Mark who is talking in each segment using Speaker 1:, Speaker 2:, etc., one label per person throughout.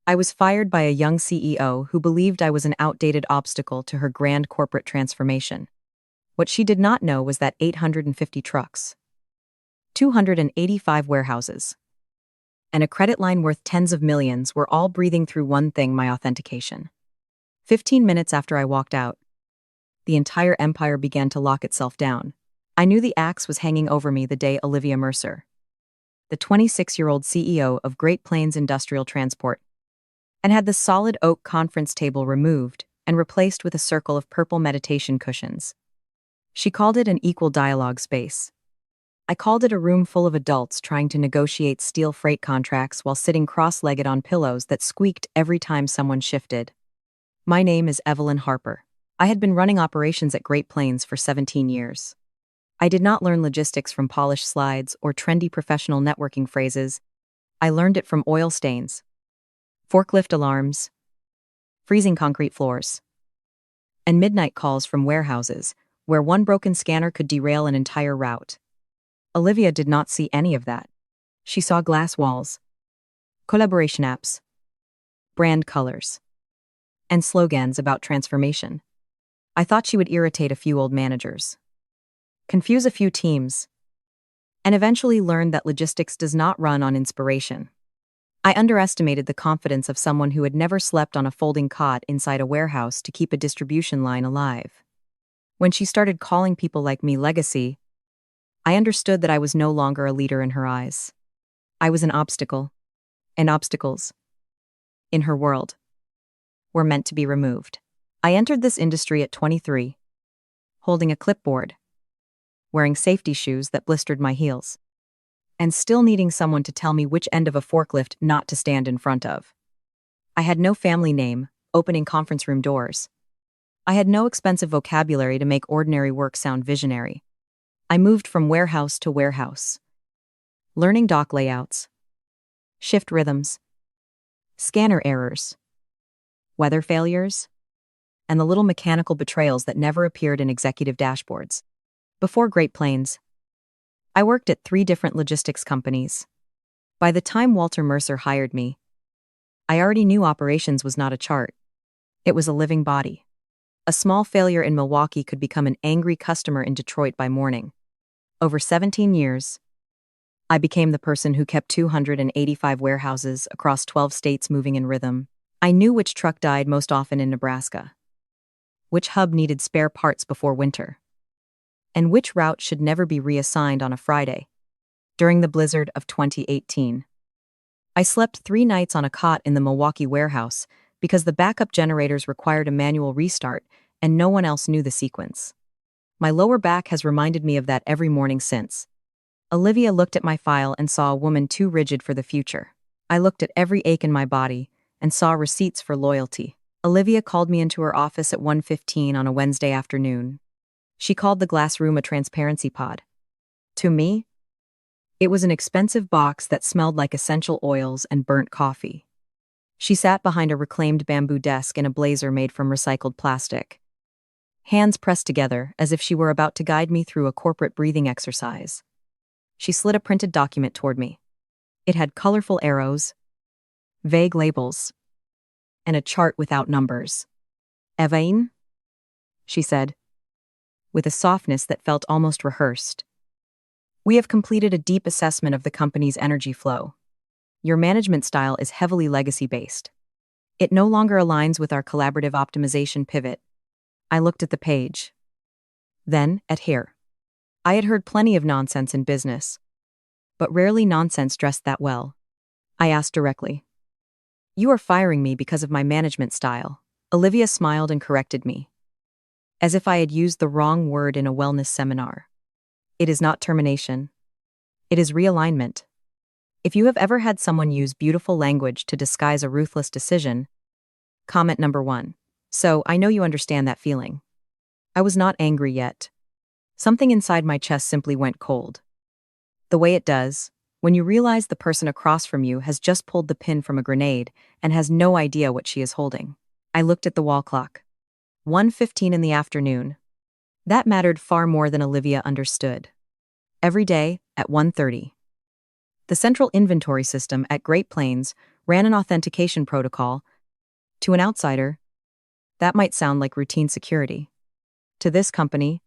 Speaker 1: I was fired by a young CEO who believed I was an outdated obstacle to her grand corporate transformation. What she did not know was that 850 trucks, 285 warehouses, and a credit line worth tens of millions were all breathing through one thing: my authentication. 15 minutes after I walked out, the entire empire began to lock itself down. I knew the axe was hanging over me the day Olivia Mercer, the 26-year-old CEO of Great Plains Industrial Transport, and had the solid oak conference table removed and replaced with a circle of purple meditation cushions. She called it an equal dialogue space. I called it a room full of adults trying to negotiate steel freight contracts while sitting cross-legged on pillows that squeaked every time someone shifted. My name is Evelyn Harper. I had been running operations at Great Plains for 17 years. I did not learn logistics from polished slides or trendy professional networking phrases. I learned it from oil stains, forklift alarms, freezing concrete floors, and midnight calls from warehouses where one broken scanner could derail an entire route. Olivia did not see any of that. She saw glass walls, collaboration apps, brand colors, and slogans about transformation. I thought she would irritate a few old managers, confuse a few teams, and eventually learn that logistics does not run on inspiration. I underestimated the confidence of someone who had never slept on a folding cot inside a warehouse to keep a distribution line alive. When she started calling people like me legacy, I understood that I was no longer a leader in her eyes. I was an obstacle, and obstacles, in her world, were meant to be removed. I entered this industry at 23, holding a clipboard, wearing safety shoes that blistered my heels, and still needing someone to tell me which end of a forklift not to stand in front of. I had no family name, opening conference room doors. I had no expensive vocabulary to make ordinary work sound visionary. I moved from warehouse to warehouse, learning dock layouts, shift rhythms, scanner errors, weather failures, and the little mechanical betrayals that never appeared in executive dashboards. Before Great Plains, I worked at 3 different logistics companies. By the time Walter Mercer hired me, I already knew operations was not a chart. It was a living body. A small failure in Milwaukee could become an angry customer in Detroit by morning. Over 17 years, I became the person who kept 285 warehouses across 12 states moving in rhythm. I knew which truck died most often in Nebraska, which hub needed spare parts before winter, and which route should never be reassigned on a Friday. During the blizzard of 2018, I slept 3 nights on a cot in the Milwaukee warehouse because the backup generators required a manual restart and no one else knew the sequence. My lower back has reminded me of that every morning since. Olivia looked at my file and saw a woman too rigid for the future. I looked at every ache in my body and saw receipts for loyalty. Olivia called me into her office at 1:15 on a Wednesday afternoon. She called the glass room a transparency pod. To me, it was an expensive box that smelled like essential oils and burnt coffee. She sat behind a reclaimed bamboo desk in a blazer made from recycled plastic, hands pressed together as if she were about to guide me through a corporate breathing exercise. She slid a printed document toward me. It had colorful arrows, vague labels, and a chart without numbers. "Evelyn," she said, with a softness that felt almost rehearsed, "we have completed a deep assessment of the company's energy flow. Your management style is heavily legacy-based. It no longer aligns with our collaborative optimization pivot." I looked at the page, then at here. I had heard plenty of nonsense in business, but rarely nonsense dressed that well. I asked directly, "You are firing me because of my management style." Olivia smiled and corrected me, as if I had used the wrong word in a wellness seminar. "It is not termination. It is realignment. If you have ever had someone use beautiful language to disguise a ruthless decision..." Comment number 1. "So, I know you understand that feeling." I was not angry yet. Something inside my chest simply went cold. The way it does when you realize the person across from you has just pulled the pin from a grenade and has no idea what she is holding. I looked at the wall clock. 1:15 in the afternoon. That mattered far more than Olivia understood. Every day, at 1:30. The central inventory system at Great Plains ran an authentication protocol. To an outsider, that might sound like routine security. To this company,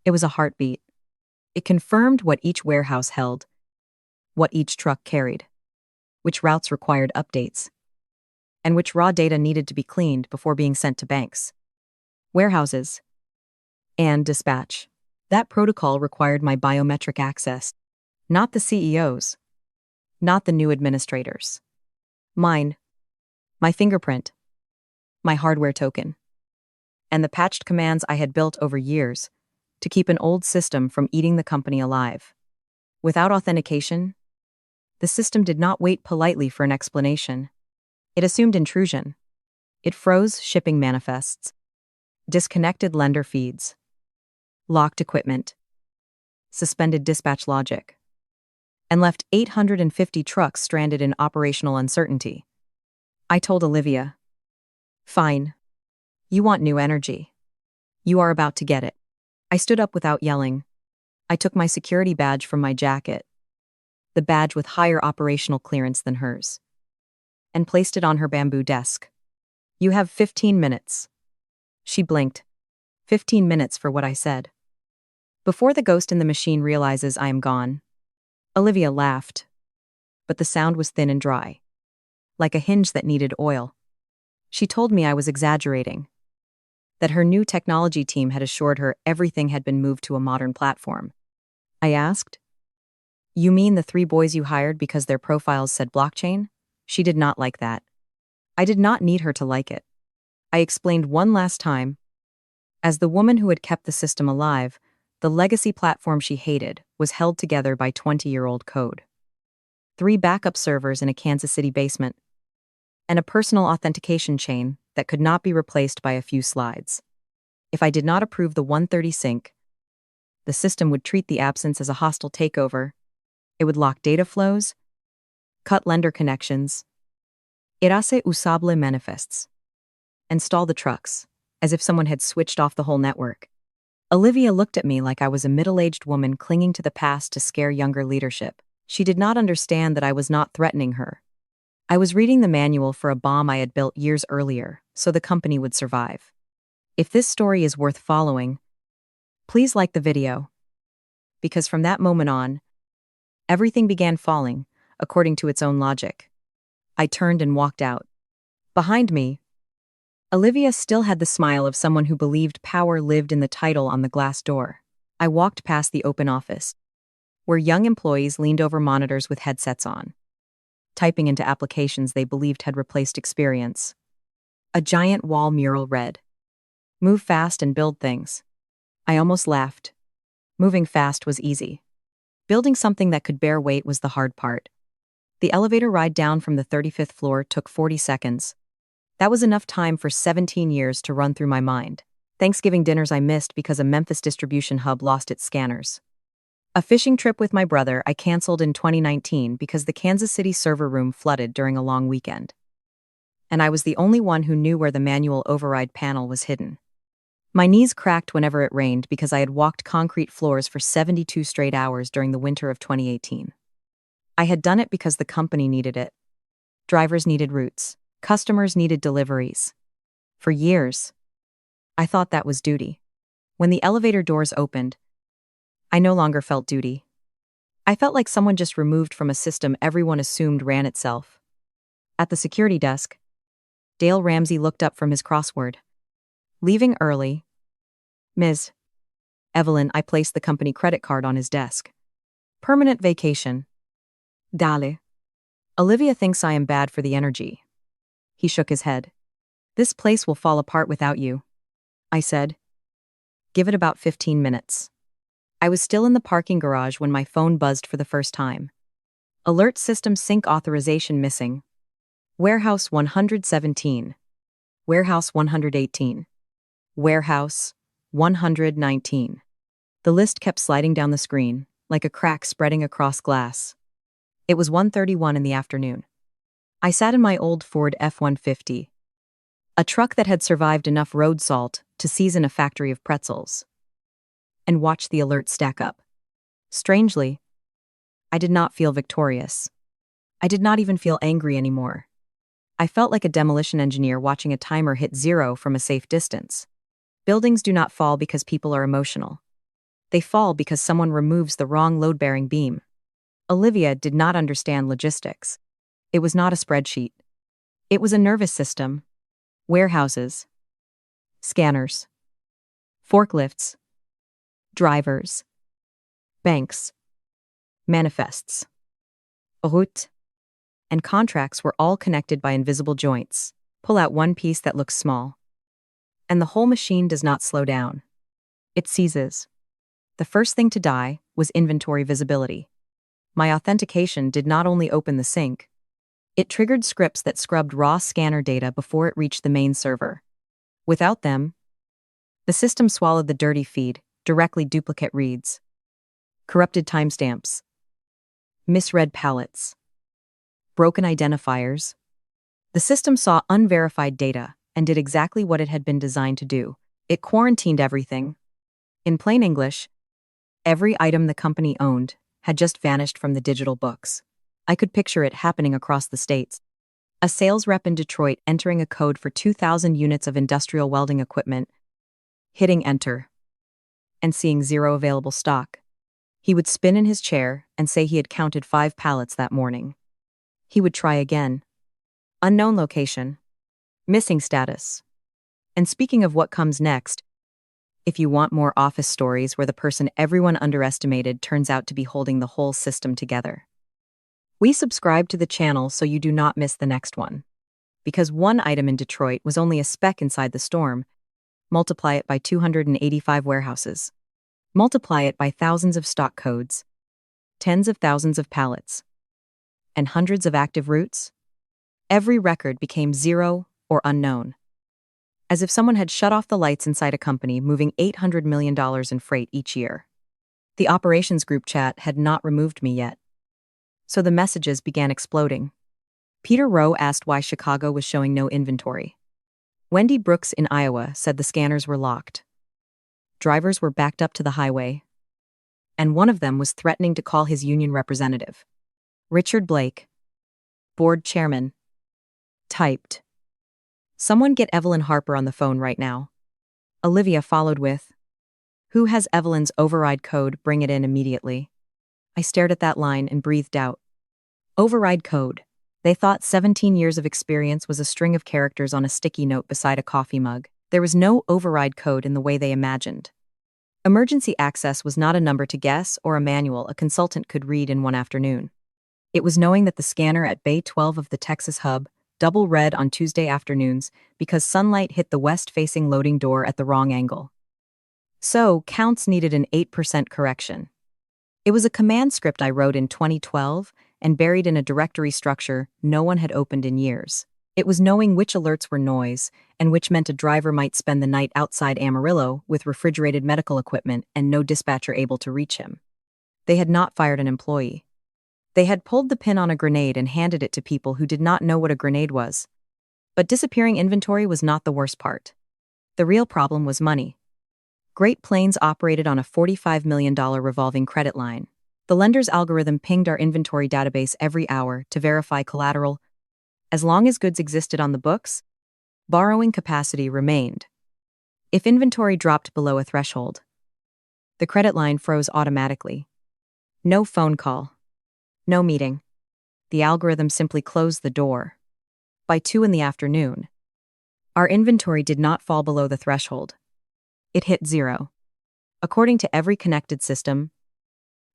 Speaker 1: it was a heartbeat. It confirmed what each warehouse held, what each truck carried, which routes required updates, and which raw data needed to be cleaned before being sent to banks, warehouses, and dispatch. That protocol required my biometric access, not the CEO's, not the new administrators. Mine, my fingerprint, my hardware token, and the patched commands I had built over years to keep an old system from eating the company alive. Without authentication, the system did not wait politely for an explanation. It assumed intrusion. It froze shipping manifests, disconnected lender feeds, locked equipment, suspended dispatch logic, and left 850 trucks stranded in operational uncertainty. I told Olivia, "Fine. You want new energy. You are about to get it." I stood up without yelling. I took my security badge from my jacket, the badge with higher operational clearance than hers, and placed it on her bamboo desk. "You have 15 minutes. She blinked. 15 minutes for what I said. Before the ghost in the machine realizes I am gone. Olivia laughed, but the sound was thin and dry, like a hinge that needed oil. She told me I was exaggerating, that her new technology team had assured her everything had been moved to a modern platform. I asked, "You mean the 3 boys you hired because their profiles said blockchain?" She did not like that. I did not need her to like it. I explained one last time. As the woman who had kept the system alive, the legacy platform she hated was held together by 20-year-old code. 3 backup servers in a Kansas City basement, and a personal authentication chain that could not be replaced by a few slides. If I did not approve the 130 sync, the system would treat the absence as a hostile takeover. It would lock data flows, cut lender connections, irase usable manifests, and stall the trucks, as if someone had switched off the whole network. Olivia looked at me like I was a middle-aged woman clinging to the past to scare younger leadership. She did not understand that I was not threatening her. I was reading the manual for a bomb I had built years earlier, so the company would survive. If this story is worth following, please like the video. Because from that moment on, everything began falling, according to its own logic. I turned and walked out. Behind me, Olivia still had the smile of someone who believed power lived in the title on the glass door. I walked past the open office, where young employees leaned over monitors with headsets on, typing into applications they believed had replaced experience. A giant wall mural read, "Move fast and build things." I almost laughed. Moving fast was easy. Building something that could bear weight was the hard part. The elevator ride down from the 35th floor took 40 seconds. That was enough time for 17 years to run through my mind. Thanksgiving dinners I missed because a Memphis distribution hub lost its scanners. A fishing trip with my brother I canceled in 2019 because the Kansas City server room flooded during a long weekend. And I was the only one who knew where the manual override panel was hidden. My knees cracked whenever it rained because I had walked concrete floors for 72 straight hours during the winter of 2018. I had done it because the company needed it. Drivers needed routes. Customers needed deliveries. For years, I thought that was duty. When the elevator doors opened, I no longer felt duty. I felt like someone just removed from a system everyone assumed ran itself. At the security desk, Dale Ramsey looked up from his crossword. "Leaving early." "Ms. Evelyn," I placed the company credit card on his desk. "Permanent vacation." "Dale." "Olivia thinks I am bad for the energy." He shook his head. "This place will fall apart without you," I said. "Give it about 15 minutes. I was still in the parking garage when my phone buzzed for the first time. Alert system sync authorization missing. Warehouse 117. Warehouse 118. Warehouse 119. The list kept sliding down the screen, like a crack spreading across glass. It was 1:31 in the afternoon. I sat in my old Ford F-150, a truck that had survived enough road salt to season a factory of pretzels, and watched the alerts stack up. Strangely, I did not feel victorious. I did not even feel angry anymore. I felt like a demolition engineer watching a timer hit zero from a safe distance. Buildings do not fall because people are emotional. They fall because someone removes the wrong load-bearing beam. Olivia did not understand logistics. It was not a spreadsheet. It was a nervous system. Warehouses. Scanners. Forklifts. Drivers. Banks. Manifests. Route. And contracts were all connected by invisible joints. Pull out one piece that looks small, and the whole machine does not slow down. It seizes. The first thing to die was inventory visibility. My authentication did not only open the sync, it triggered scripts that scrubbed raw scanner data before it reached the main server. Without them, the system swallowed the dirty feed, directly duplicate reads, corrupted timestamps, misread palettes, broken identifiers. The system saw unverified data and did exactly what it had been designed to do. It quarantined everything. In plain English, every item the company owned had just vanished from the digital books. I could picture it happening across the states. A sales rep in Detroit entering a code for 2,000 units of industrial welding equipment, hitting enter, and seeing zero available stock. He would spin in his chair and say he had counted 5 pallets that morning. He would try again. Unknown location. Missing status. And speaking of what comes next, if you want more office stories where the person everyone underestimated turns out to be holding the whole system together, we subscribe to the channel so you do not miss the next one. Because one item in Detroit was only a speck inside the storm, multiply it by 285 warehouses. Multiply it by thousands of stock codes, tens of thousands of pallets, and hundreds of active routes. Every record became zero or unknown. As if someone had shut off the lights inside a company moving $800 million in freight each year. The operations group chat had not removed me yet, so the messages began exploding. Peter Rowe asked why Chicago was showing no inventory. Wendy Brooks in Iowa said the scanners were locked. Drivers were backed up to the highway, and one of them was threatening to call his union representative. Richard Blake, board chairman, typed, "Someone get Evelyn Harper on the phone right now." Olivia followed with, "Who has Evelyn's override code? Bring it in immediately." I stared at that line and breathed out. Override code. They thought 17 years of experience was a string of characters on a sticky note beside a coffee mug. There was no override code in the way they imagined. Emergency access was not a number to guess or a manual a consultant could read in one afternoon. It was knowing that the scanner at Bay 12 of the Texas hub double red on Tuesday afternoons because sunlight hit the west-facing loading door at the wrong angle. So, counts needed an 8% correction. It was a command script I wrote in 2012 and buried in a directory structure no one had opened in years. It was knowing which alerts were noise and which meant a driver might spend the night outside Amarillo with refrigerated medical equipment and no dispatcher able to reach him. They had not fired an employee. They had pulled the pin on a grenade and handed it to people who did not know what a grenade was. But disappearing inventory was not the worst part. The real problem was money. Great Plains operated on a $45 million revolving credit line. The lender's algorithm pinged our inventory database every hour to verify collateral. As long as goods existed on the books, borrowing capacity remained. If inventory dropped below a threshold, the credit line froze automatically. No phone call. No meeting. The algorithm simply closed the door. By 2 in the afternoon, our inventory did not fall below the threshold. It hit zero. According to every connected system,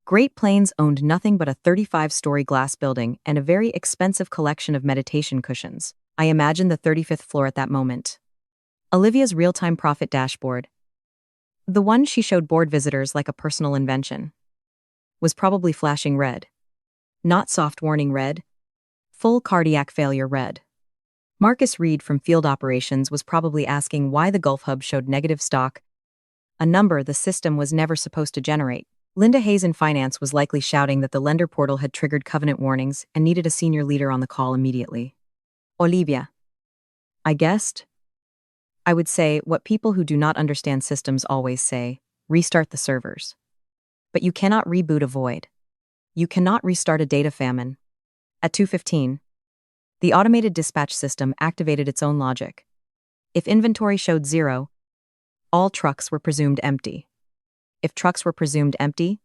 Speaker 1: Great Plains owned nothing but a 35-story glass building and a very expensive collection of meditation cushions. I imagined the 35th floor at that moment. Olivia's real-time profit dashboard, the one she showed board visitors like a personal invention, was probably flashing red. Not soft warning red, full cardiac failure red. Marcus Reed from Field Operations was probably asking why the Gulf Hub showed negative stock, a number the system was never supposed to generate. Linda Hayes in Finance was likely shouting that the lender portal had triggered covenant warnings and needed a senior leader on the call immediately. Olivia. I guessed. I would say what people who do not understand systems always say, restart the servers. But you cannot reboot a void. You cannot restart a data famine. At 2:15, the automated dispatch system activated its own logic. If inventory showed 0, all trucks were presumed empty. If trucks were presumed empty,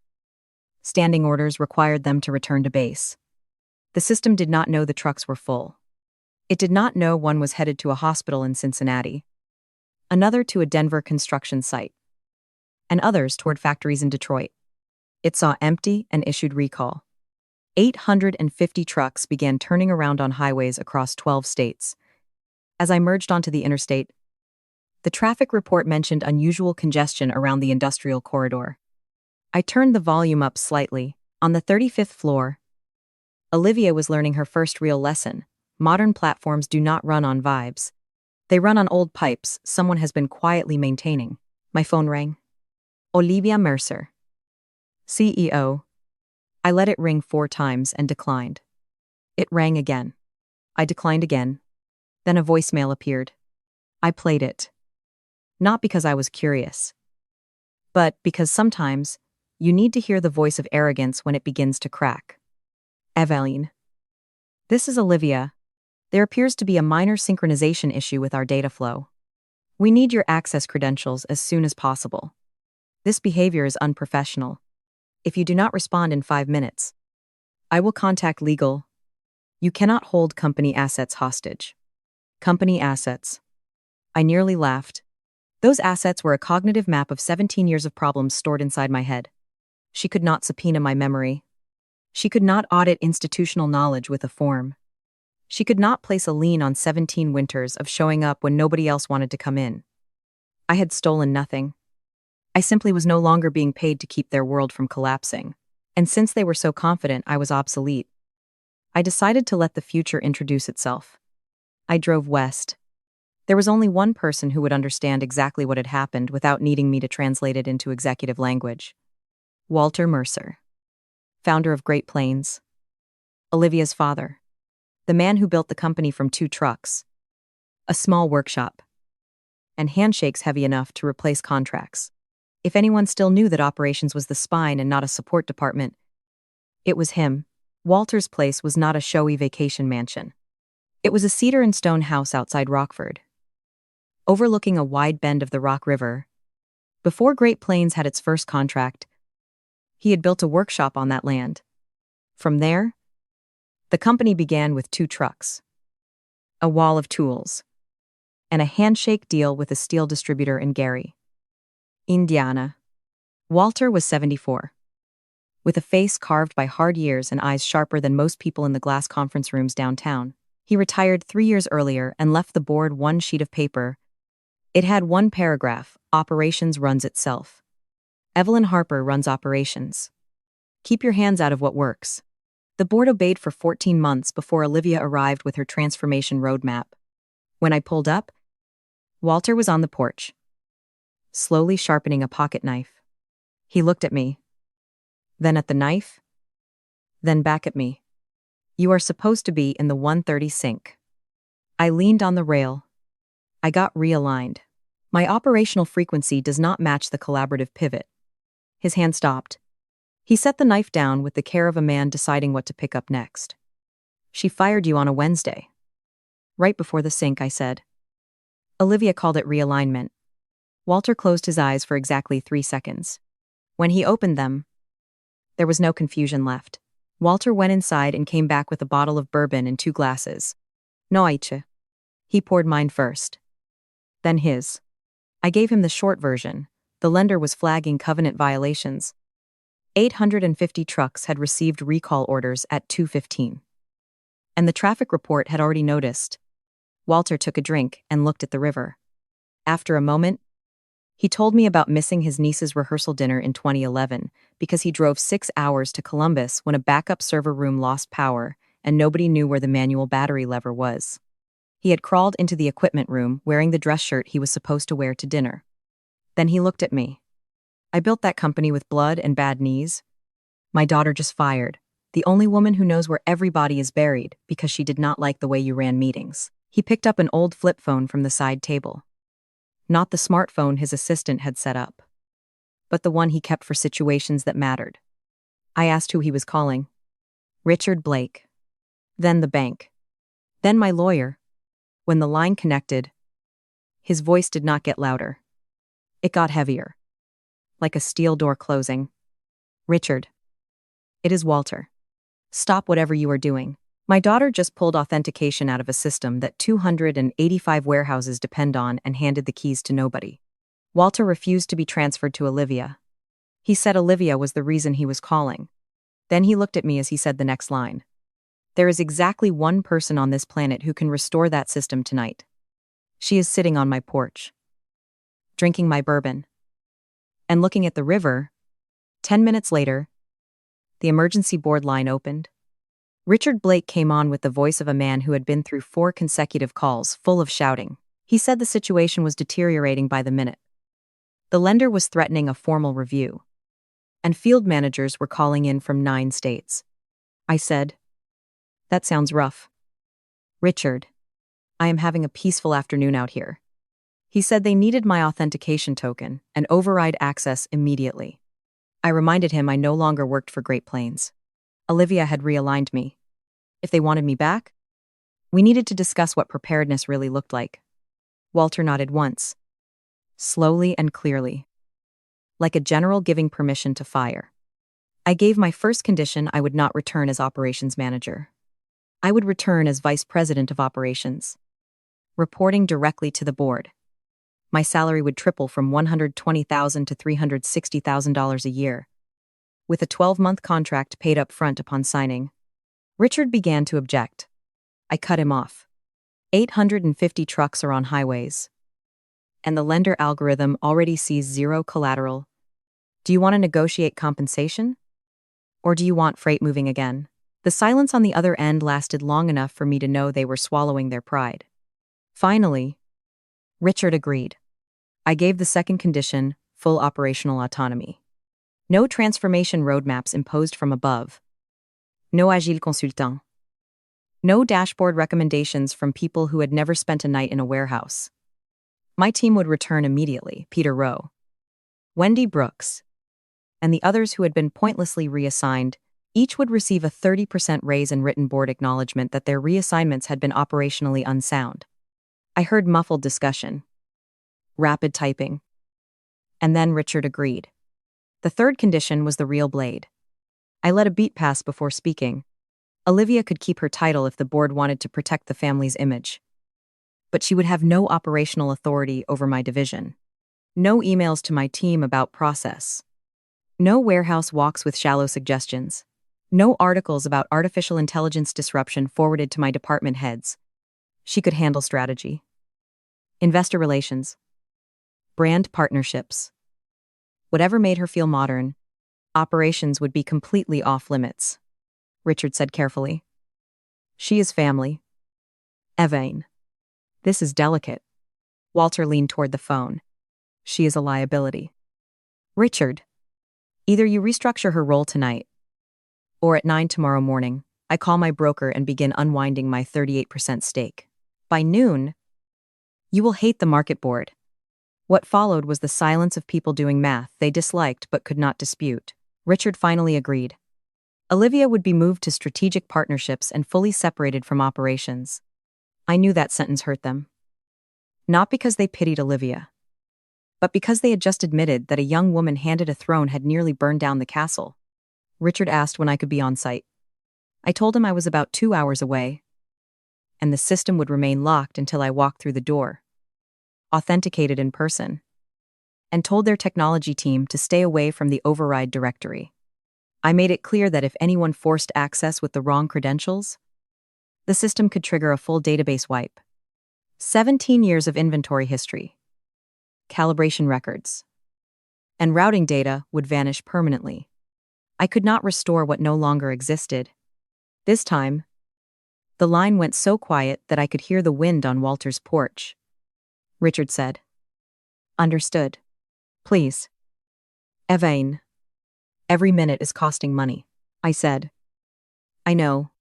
Speaker 1: standing orders required them to return to base. The system did not know the trucks were full. It did not know one was headed to a hospital in Cincinnati, another to a Denver construction site, and others toward factories in Detroit. It saw empty and issued recall. 850 trucks began turning around on highways across 12 states. As I merged onto the interstate, the traffic report mentioned unusual congestion around the industrial corridor. I turned the volume up slightly. On the 35th floor, Olivia was learning her first real lesson. Modern platforms do not run on vibes. They run on old pipes someone has been quietly maintaining. My phone rang. Olivia Mercer, CEO. I let it ring 4 times and declined. It rang again. I declined again. Then a voicemail appeared. I played it. Not because I was curious, but because sometimes you need to hear the voice of arrogance when it begins to crack. Evelyn. This is Olivia. There appears to be a minor synchronization issue with our data flow. We need your access credentials as soon as possible. This behavior is unprofessional. If you do not respond in 5 minutes, I will contact legal. You cannot hold company assets hostage. Company assets. I nearly laughed. Those assets were a cognitive map of 17 years of problems stored inside my head. She could not subpoena my memory. She could not audit institutional knowledge with a form. She could not place a lien on 17 winters of showing up when nobody else wanted to come in. I had stolen nothing. I simply was no longer being paid to keep their world from collapsing. And since they were so confident I was obsolete, I decided to let the future introduce itself. I drove west. There was only one person who would understand exactly what had happened without needing me to translate it into executive language. Walter Mercer, founder of Great Plains. Olivia's father. The man who built the company from 2 trucks, a small workshop, and handshakes heavy enough to replace contracts. If anyone still knew that operations was the spine and not a support department, it was him. Walter's place was not a showy vacation mansion. It was a cedar and stone house outside Rockford, overlooking a wide bend of the Rock River. Before Great Plains had its first contract, he had built a workshop on that land. From there, the company began with 2 trucks, a wall of tools, and a handshake deal with a steel distributor in Gary, Indiana. Walter was 74. With a face carved by hard years and eyes sharper than most people in the glass conference rooms downtown. He retired 3 years earlier and left the board one sheet of paper. It had one paragraph: operations runs itself. Evelyn Harper runs operations. Keep your hands out of what works. The board obeyed for 14 months before Olivia arrived with her transformation roadmap. When I pulled up, Walter was on the porch, slowly sharpening a pocket knife. He looked at me, then at the knife, then back at me. You are supposed to be in the 130 sink. I leaned on the rail. I got realigned. My operational frequency does not match the collaborative pivot. His hand stopped. He set the knife down with the care of a man deciding what to pick up next. She fired you on a Wednesday. Right before the sink, I said. Olivia called it realignment. Walter closed his eyes for exactly 3 seconds. When he opened them, there was no confusion left. Walter went inside and came back with a bottle of bourbon and 2 glasses. No aiche. He poured mine first. Then his. I gave him the short version. The lender was flagging covenant violations. 850 trucks had received recall orders at 2:15. And the traffic report had already noticed. Walter took a drink and looked at the river. After a moment, he told me about missing his niece's rehearsal dinner in 2011 because he drove 6 hours to Columbus when a backup server room lost power and nobody knew where the manual battery lever was. He had crawled into the equipment room wearing the dress shirt he was supposed to wear to dinner. Then he looked at me. I built that company with blood and bad knees. My daughter just fired, the only woman who knows where everybody is buried because she did not like the way you ran meetings. He picked up an old flip phone from the side table. Not the smartphone his assistant had set up, but the one he kept for situations that mattered. I asked who he was calling. Richard Blake. Then the bank. Then my lawyer. When the line connected, his voice did not get louder. It got heavier, like a steel door closing. Richard. It is Walter. Stop whatever you are doing. My daughter just pulled authentication out of a system that 285 warehouses depend on and handed the keys to nobody. Walter refused to be transferred to Olivia. He said Olivia was the reason he was calling. Then he looked at me as he said the next line. There is exactly one person on this planet who can restore that system tonight. She is sitting on my porch, drinking my bourbon, and looking at the river. 10 minutes later, the emergency board line opened. Richard Blake came on with the voice of a man who had been through 4 consecutive calls, full of shouting. He said the situation was deteriorating by the minute. The lender was threatening a formal review, and field managers were calling in from 9 states. I said, "That sounds rough. Richard, I am having a peaceful afternoon out here." He said they needed my authentication token and override access immediately. I reminded him I no longer worked for Great Plains. Olivia had realigned me. If they wanted me back, we needed to discuss what preparedness really looked like. Walter nodded once, slowly and clearly, like a general giving permission to fire. I gave my first condition: I would not return as operations manager. I would return as vice president of operations, reporting directly to the board. My salary would triple from $120,000 to $360,000 a year, with a 12-month contract paid up front upon signing. Richard began to object. I cut him off. 850 trucks are on highways, and the lender algorithm already sees 0 collateral. Do you want to negotiate compensation? Or do you want freight moving again? The silence on the other end lasted long enough for me to know they were swallowing their pride. Finally, Richard agreed. I gave the second condition, full operational autonomy. No transformation roadmaps imposed from above. No agile consultant. No dashboard recommendations from people who had never spent a night in a warehouse. My team would return immediately: Peter Rowe, Wendy Brooks, and the others who had been pointlessly reassigned. Each would receive a 30% raise and written board acknowledgement that their reassignments had been operationally unsound. I heard muffled discussion, rapid typing, and then Richard agreed. The third condition was the real blade. I let a beat pass before speaking. Olivia could keep her title if the board wanted to protect the family's image, but she would have no operational authority over my division. No emails to my team about process. No warehouse walks with shallow suggestions. No articles about artificial intelligence disruption forwarded to my department heads. She could handle strategy, investor relations, brand partnerships. Whatever made her feel modern, operations would be completely off limits. Richard said carefully. She is family. Evelyn. This is delicate. Walter leaned toward the phone. She is a liability. Richard. Either you restructure her role tonight, or at 9 tomorrow morning, I call my broker and begin unwinding my 38% stake. By noon, you will hate the market board. What followed was the silence of people doing math they disliked but could not dispute. Richard finally agreed. Olivia would be moved to strategic partnerships and fully separated from operations. I knew that sentence hurt them. Not because they pitied Olivia, but because they had just admitted that a young woman handed a throne had nearly burned down the castle. Richard asked when I could be on site. I told him I was about 2 hours away, and the system would remain locked until I walked through the door, authenticated in person, and told their technology team to stay away from the override directory. I made it clear that if anyone forced access with the wrong credentials, the system could trigger a full database wipe. 17 years of inventory history, calibration records, and routing data would vanish permanently. I could not restore what no longer existed. This time, the line went so quiet that I could hear the wind on Walter's porch. Richard said, "Understood. Please. Evelyn. Every minute is costing money." I said, "I know.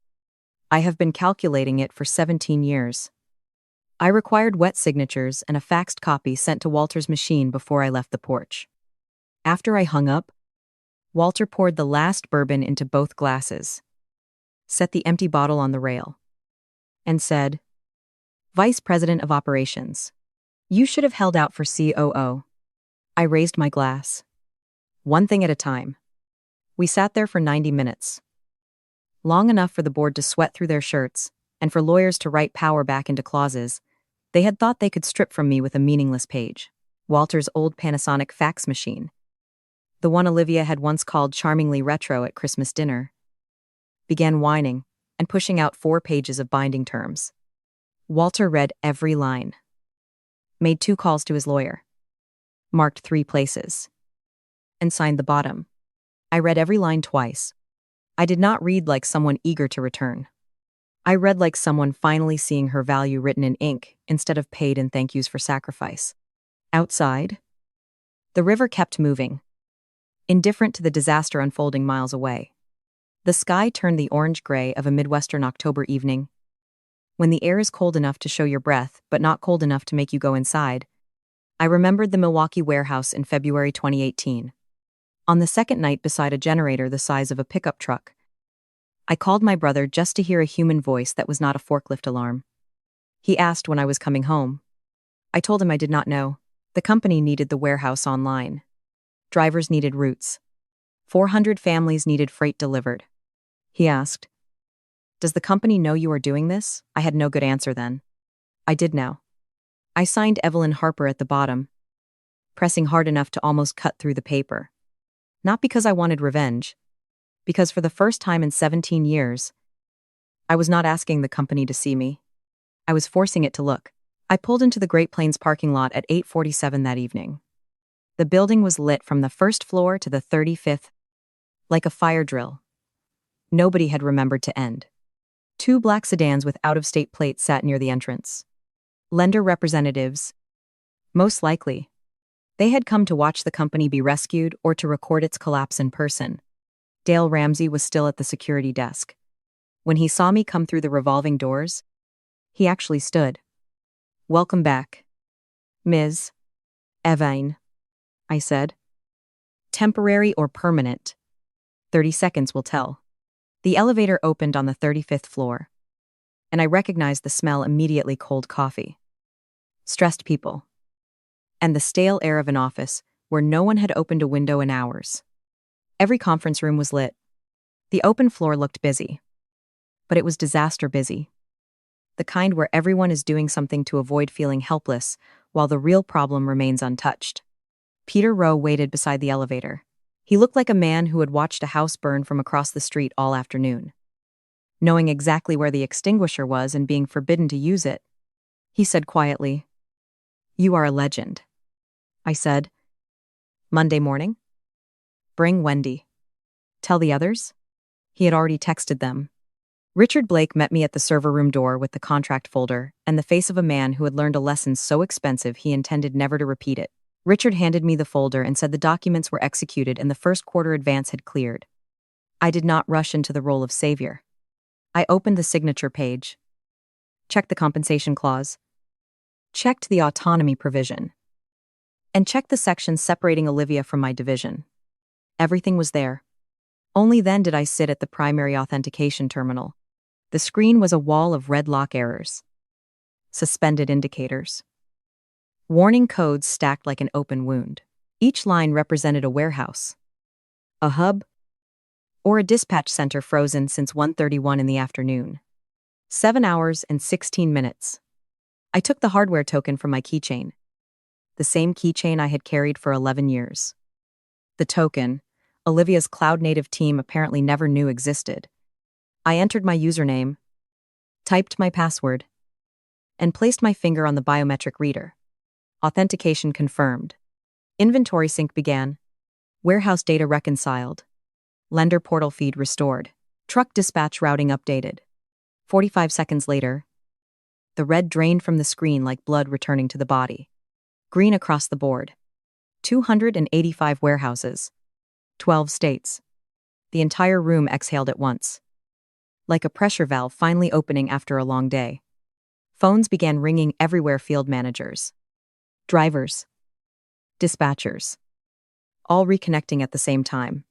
Speaker 1: I have been calculating it for 17 years. I required wet signatures and a faxed copy sent to Walter's machine before I left the porch." After I hung up, Walter poured the last bourbon into both glasses. set the empty bottle on the rail, and said, "Vice President of Operations, you should have held out for COO." I raised my glass. One thing at a time. We sat there for 90 minutes. Long enough for the board to sweat through their shirts, and for lawyers to write power back into clauses they had thought they could strip from me with a meaningless page. Walter's old Panasonic fax machine, the one Olivia had once called charmingly retro at Christmas dinner, began whining and pushing out 4 pages of binding terms. Walter read every line, made 2 calls to his lawyer, marked 3 places, and signed the bottom. I read every line twice. I did not read like someone eager to return. I read like someone finally seeing her value written in ink instead of paid in thank yous for sacrifice. Outside, the river kept moving, indifferent to the disaster unfolding miles away. The sky turned the orange-gray of a Midwestern October evening. When the air is cold enough to show your breath, but not cold enough to make you go inside. I remembered the Milwaukee warehouse in February 2018. On the second night beside a generator the size of a pickup truck. I called my brother just to hear a human voice that was not a forklift alarm. He asked when I was coming home. I told him I did not know. The company needed the warehouse online. Drivers needed routes. 400 families needed freight delivered. He asked, "Does the company know you are doing this?" I had no good answer then. I did now. I signed Evelyn Harper at the bottom, pressing hard enough to almost cut through the paper. Not because I wanted revenge, because for the first time in 17 years, I was not asking the company to see me. I was forcing it to look. I pulled into the Great Plains parking lot at 8:47 that evening. The building was lit from the first floor to the 35th, like a fire drill. Nobody had remembered to end. 2 black sedans with out-of-state plates sat near the entrance. Lender representatives. Most likely, they had come to watch the company be rescued or to record its collapse in person. Dale Ramsey was still at the security desk. When he saw me come through the revolving doors, he actually stood. "Welcome back, Ms. Evelyn," I said. "Temporary or permanent? 30 seconds will tell." The elevator opened on the 35th floor, and I recognized the smell immediately: cold coffee, stressed people, and the stale air of an office where no one had opened a window in hours. Every conference room was lit. The open floor looked busy, but it was disaster busy. The kind where everyone is doing something to avoid feeling helpless while the real problem remains untouched. Peter Rowe waited beside the elevator. He looked like a man who had watched a house burn from across the street all afternoon. Knowing exactly where the extinguisher was and being forbidden to use it, he said quietly, "You are a legend." I said, "Monday morning? Bring Wendy. Tell the others?" He had already texted them. Richard Blake met me at the server room door with the contract folder and the face of a man who had learned a lesson so expensive he intended never to repeat it. Richard handed me the folder and said the documents were executed and the first quarter advance had cleared. I did not rush into the role of savior. I opened the signature page, checked the compensation clause, checked the autonomy provision, and checked the section separating Olivia from my division. Everything was there. Only then did I sit at the primary authentication terminal. The screen was a wall of red lock errors, suspended indicators, warning codes stacked like an open wound. Each line represented a warehouse, a hub, or a dispatch center frozen since 1:31 in the afternoon. 7 hours and 16 minutes. I took the hardware token from my keychain, the same keychain I had carried for 11 years. The token, Olivia's cloud-native team apparently never knew existed. I entered my username, typed my password, and placed my finger on the biometric reader. Authentication confirmed. Inventory sync began. Warehouse data reconciled. Lender portal feed restored. Truck dispatch routing updated. 45 seconds later, the red drained from the screen like blood returning to the body. Green across the board. 285 warehouses. 12 states. The entire room exhaled at once, like a pressure valve finally opening after a long day. Phones began ringing everywhere: field managers, drivers, dispatchers, all reconnecting at the same time.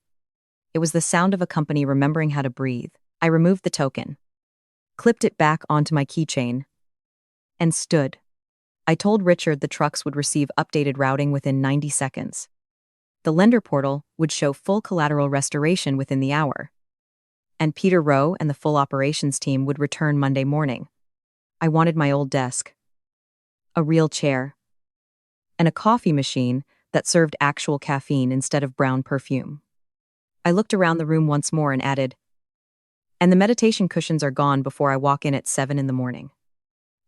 Speaker 1: It was the sound of a company remembering how to breathe. I removed the token, clipped it back onto my keychain, and stood. I told Richard the trucks would receive updated routing within 90 seconds. The lender portal would show full collateral restoration within the hour. And Peter Rowe and the full operations team would return Monday morning. I wanted my old desk, a real chair, and a coffee machine that served actual caffeine instead of brown perfume. I looked around the room once more and added, and the meditation cushions are gone before I walk in at 7 in the morning.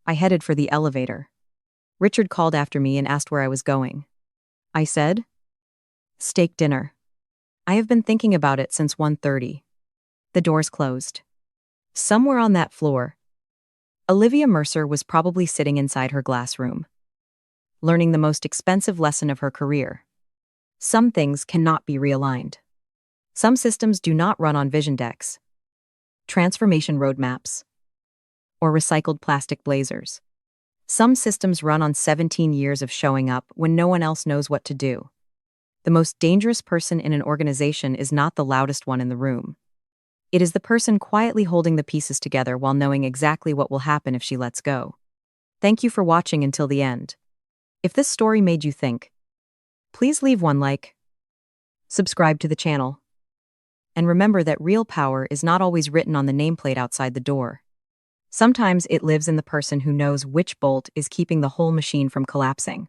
Speaker 1: I headed for the elevator. Richard called after me and asked where I was going. I said, steak dinner. I have been thinking about it since 1:30. The doors closed. Somewhere on that floor, Olivia Mercer was probably sitting inside her glass room, learning the most expensive lesson of her career. Some things cannot be realigned. Some systems do not run on vision decks, transformation roadmaps, or recycled plastic blazers. Some systems run on 17 years of showing up when no one else knows what to do. The most dangerous person in an organization is not the loudest one in the room. It is the person quietly holding the pieces together while knowing exactly what will happen if she lets go. Thank you for watching until the end. If this story made you think, please leave one like, subscribe to the channel, and remember that real power is not always written on the nameplate outside the door. Sometimes it lives in the person who knows which bolt is keeping the whole machine from collapsing.